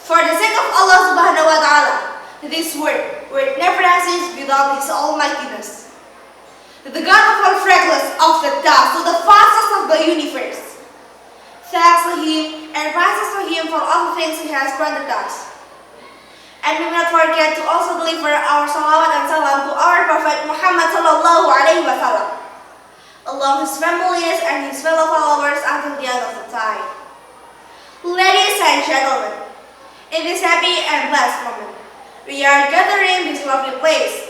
For the sake of Allah Subhanahu wa Ta'ala, this word never exists without His almightiness. The God of all fragrance of the dust to the fastest of the universe. Thanks to Him and praises to Him for all things He has granted us. And we will not forget to also deliver our salawat and salam to our Prophet Muhammad sallallahu alaihi wasallam, along his families and his fellow followers until the end of the time. Ladies and gentlemen, in this happy and blessed moment, we are gathering in this lovely place,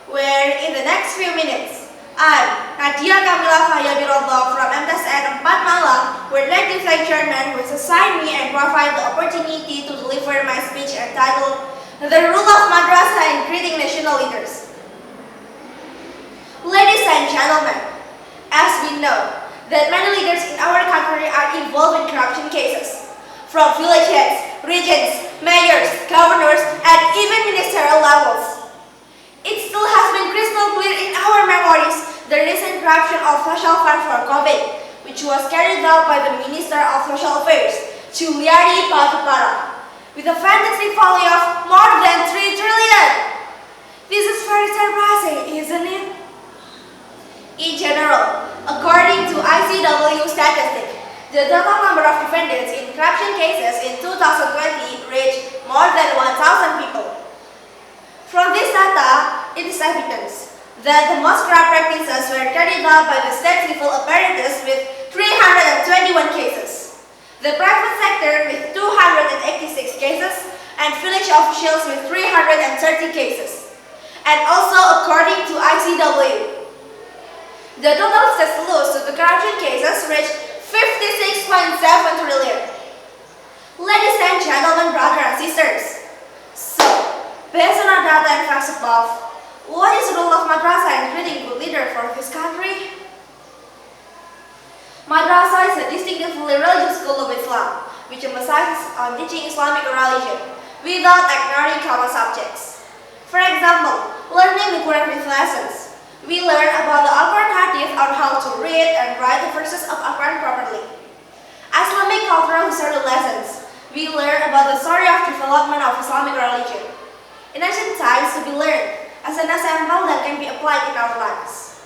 where in the next few minutes, I, NADYA KAMILA FAHAHYYA BIRROUDHOH from MTs JAWA Malang, would like to thank Chairman who has assigned me and provide the opportunity to deliver my speech entitled The Rule of Madrasah and Greeting National Leaders. Ladies and gentlemen, as we know that many leaders in our country are involved in corruption cases, from village heads, regents, mayors, governors, and even ministerial levels. It still has been crystal clear in our memories the recent corruption of social fund for COVID, which was carried out by the Minister of Social Affairs, Juliari Batubara, with a fantastic value of more than 3 trillion. This is very surprising, isn't it? In general, according to ICW statistic, the total number of defendants in corruption cases in 2020 reached more than 1,000 people. From this data, it is evidence that the most corrupt practices were carried out by the state civil apparatus with 321 cases, the private sector with 286 cases, and village officials with 330 cases. And also according to ICW, the total state loss to the corruption cases reached 56.7 trillion. Ladies and gentlemen, brothers and sisters, so, based on our data and facts above, what is the role of madrasah in creating good leader for this country? Madrasah is a distinctively religious school of Islam, which emphasizes on teaching Islamic religion without ignoring common subjects. For example, learning the Quran with lessons. We learn about the Al-Quran hadith on how to read and write the verses of Al-Quran properly. Islamic cultural history lessons. We learn about the story of development of Islamic religion. In ancient times to be learned as an example that can be applied in our lives.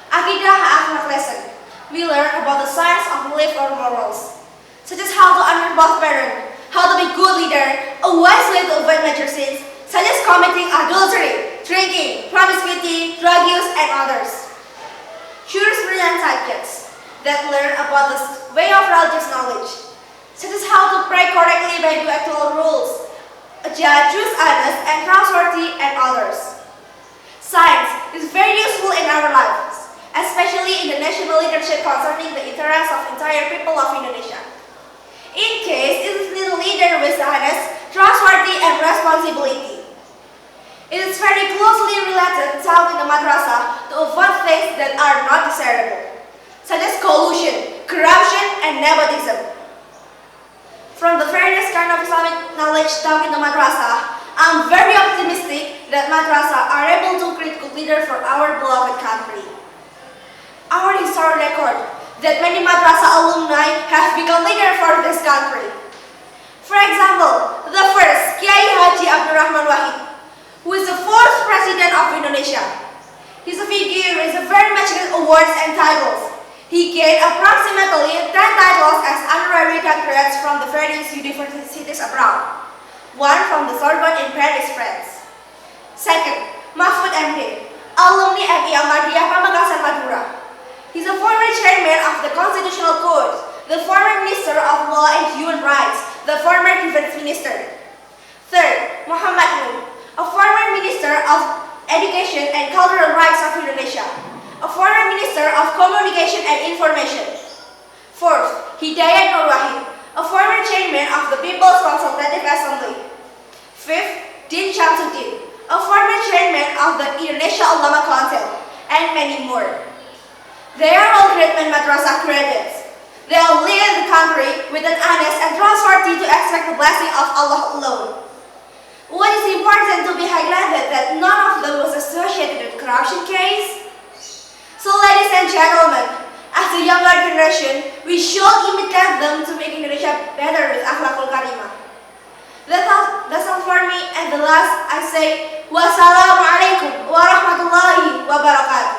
Akidah akhlak lesson. We learn about the science of life or morals, such as how to honor both parents, how to be good leader, a wise way to avoid major sins, such as committing adultery, drinking, promiscuity, drug use, and others. Jurisprudence subjects that learn about the way of religious knowledge, such as how to pray correctly by the actual rules, a judge who is honest and trustworthy, and others. Science is very useful in our lives, especially in the national leadership concerning the interests of entire people of Indonesia. In case it is the leader who is honest, trustworthy, and responsibility. It is very closely related taught in the madrasah to avoid things that are not desirable, such as collusion, corruption, and nepotism. From the various kind of Islamic knowledge taught in the madrasah, I am very optimistic that madrasah are able to create good leaders for our beloved country. Our history record that many madrasah alumni have become leaders for this country. For example, the first Kiai Haji Abdurrahman Wahid, who is the 4th President of Indonesia. His figure is very much with awards and titles. He gained approximately 10 titles as honorary doctorates from the various universities abroad. One from the Sorbonne in Paris, France. Second, Mahfud MD, alumni MI Ahmadiyah Pamekasan Madura. He is a former chairman of the Constitutional Court, the former Minister of Law and Human Rights, the former Defense Minister. Third, Muhammad Nur, a former Minister of Education and Cultural Rights of Indonesia, a former Minister of Communication and Information. Fourth, Hidayat Nur Wahid, a former Chairman of the People's Consultative Assembly. Fifth, Din Syamsuddin, a former Chairman of the Indonesia Ulama Council, and many more. They are all great madrasah graduates. They all lead the country with an honest and trustworthy to expect the blessing of Allah alone. What is important to be highlighted that none of them was associated with corruption case. So ladies and gentlemen, as the younger generation, we should imitate them to make Indonesia better with akhlakul karimah. That's all for me. And the last, I say, Wassalamualaikum warahmatullahi wabarakatuh.